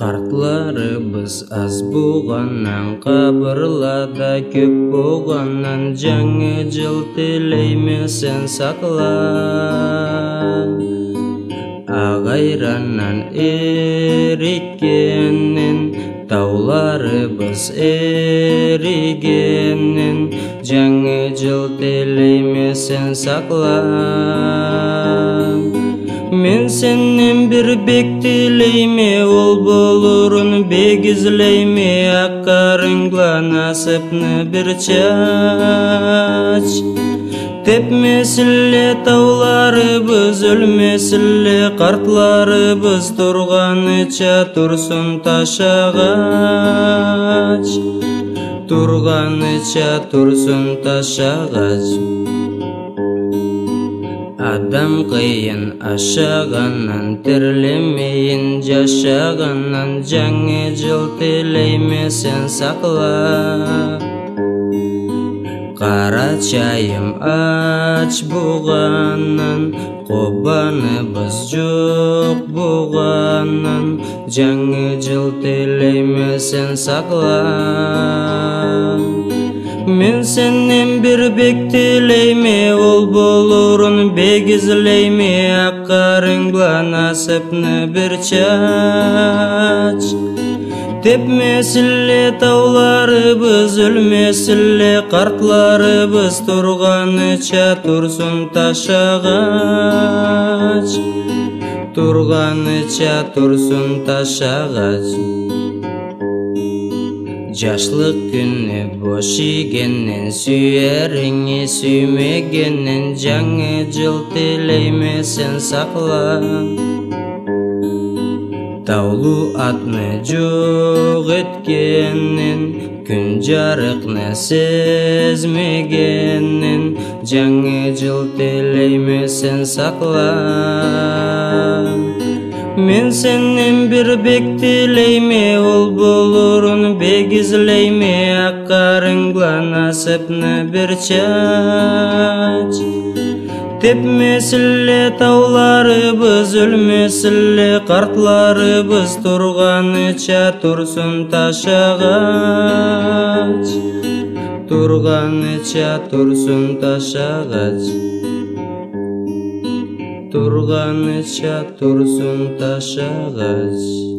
Kartlarыбыз аз болғаннан, қабырларда көп болғаннан, жаңа жыл тілеймесін сақла. Ағайраннан еріккеннен, тауларыбыз ерігеннен, жаңа жыл тілеймесін сақла. Мен сенен бір бек тілейме, ол болурын бек излейме, аққарыңла насыпны бір чач. Тепмесіле тауларыбыз, өлмесіле қартларыбыз, тұрғаныча тұрсын ташағач. Тұрғаныча тұрсын ташағач. Адам қиын ашағаннан, тірлемейін жашағаннан, жаңа жыл тілеймесін сақла. Қара чайым ач болғаннан, қобаныбыз жоқ болғаннан, жаңа жыл тілеймесін сақла. Мен сенен бір бек тілейме, ол болурын бек излейме, аққарыңла насыпны бір чач. Тепмесіле тауларыбыз, өлмесіле қартларыбыз, тұрғаныча тұрсын ташағач. Тұрғаныча тұрсын ташағач. Жашлық күні бош игеннен, сүйеріңе сүймегеннен, жаңа жыл тілеймесін сақла. Таулу атны жоқ еткеннен, күн жарықны сезмегеннен, жаңа жыл тілеймесін сақла. Мен сенен бір бек тілейме, ол болурын бек излейме, аққарыңла насыпны бір чач. Тепмесіле тауларыбыз, өлмесіле қартларыбыз, тұрғаныча тұрсын ташағач. Тұрғаныча тұрсын ташағач. Тұрғаныча тұрсын ташағач.